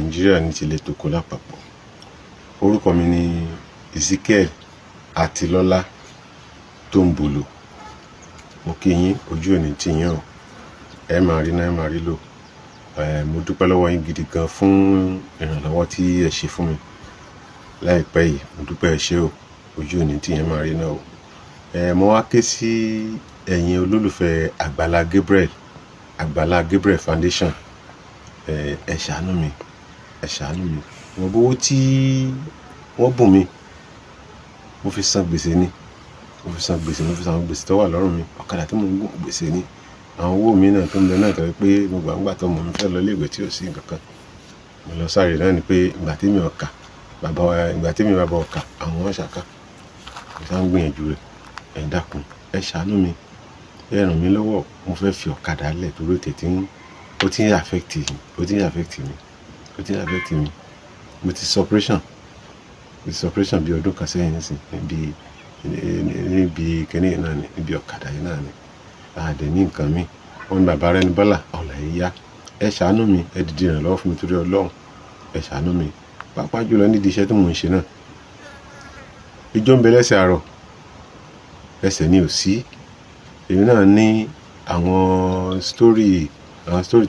Nàìjíríà ní tilẹ̀ tòkó lápapọ̀. Orúkọ mi ni Ezekiel Atilọ́lá Tonbolo. Mo kí yín, ojú òní tì yín o. Ẹ máa rí náà, ẹ máa rí lò. Mo dúpẹ́ lọ́wọ́ yín gidi gan fún ìrànlọ́wọ́ tí ẹ ṣe fún mi láìpẹ́ yìí. Mo dúpẹ́ ẹ ṣé o, ojú òní tì yín, máa rí náà o. Mo wá ké sí ẹ̀yin olólùfẹ́ Agbala Gabriel Foundation. Ẹ ṣàánú mi, ẹ ṣàánú mi. Wọ́n bówó tí wọ́n bùn mi, mo fi san gbèsè ni. Mo fi san gbèsè tó wà lọ́rùn mi. Ọ̀kadà tí mo ń gùn gbèsè ni. Àwọn owó mi náà tó ń bẹ náà tọ́jú pé mo gbà tó mọ̀ mi fẹ́ lọ iléèwé tí ò sí nǹkan kan. Mo lọ sáré náà ni pé ìgbà tí mi bàbá ọkà, àwọn wọn ṣàkà. Mo sá ń gbìyànjú rẹ̀. Ẹ dákun, ẹ ṣàánú mi. Ẹ ràn mí lọ́wọ́. Mo fẹ́ fi ọ̀kadà lẹ̀ torí ó ti ń affect mi. Mo ti ṣe operation bí ọdún kan sẹ́yìn nísìnyí níbi kíní náà ni, níbi ọ̀kadà yìí náà ni. Àdẹ̀ ní nǹkan mi. Wọ́n ní bàbá rẹ̀ ní Bọ́lá, ọ̀la yìí yá. Ẹ ṣàánú mi, ẹ dìde ìrànlọ́wọ́ fún mi torí Ọlọ́run. Ẹ ṣàánú mi. Pàápàá jùlọ nídìí iṣẹ́ tí mò ń ṣe náà. Ijó ń bẹ lẹ́sẹ̀ àárọ̀, ẹsẹ̀ ni ò sí. Èmi náà ní àwọn story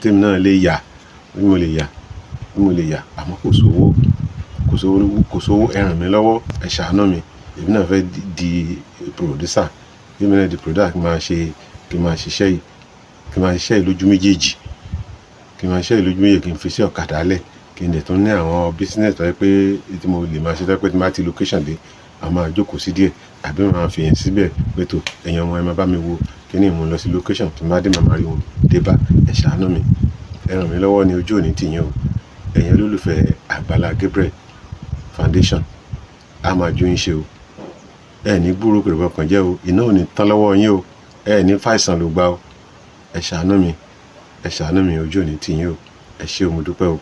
tèmi náà lè yà, bí mo lè yà, àmọ́ kò sówó. Ẹ ràn mí lọ́wọ́, ẹ ṣàánú mi. Èmi náà fẹ́ di producer. Èmi náà di producer kí n máa ṣiṣẹ́ yìí lójú méjèèjì. Kí n fi sí ọ̀kadà lẹ̀. Kí n dẹ̀ tún ní àwọn business tó yẹ pé tí mo lè máa ṣe tó yẹ pé tí máa ti location dé, a máa jókòó sí díẹ̀. Àbí máa fi yẹn síbẹ̀ pé tó ẹ̀yin ọmọ ẹ máa bá mi wo kíní mo lọ sí location tí máa dé màmá rí wọn dé bá. Ẹ ṣàánú mi. Ẹ ràn mí lọ́wọ́ ní ojú òní tì yín o. Ẹ̀yin olólùfẹ́ Agbala Gabriel Foundation, a máa jó yín ṣe o. Ẹ ní gbúròó pẹ̀lú ọkàn jẹ́ o. Iná ò ní tán lọ́wọ́ yín o. Ẹ ní fàìsàn ló gbà o. Ẹ ṣàánú mi, ojú òní tì yín o. Ẹ ṣé o, mo dúpẹ́ o.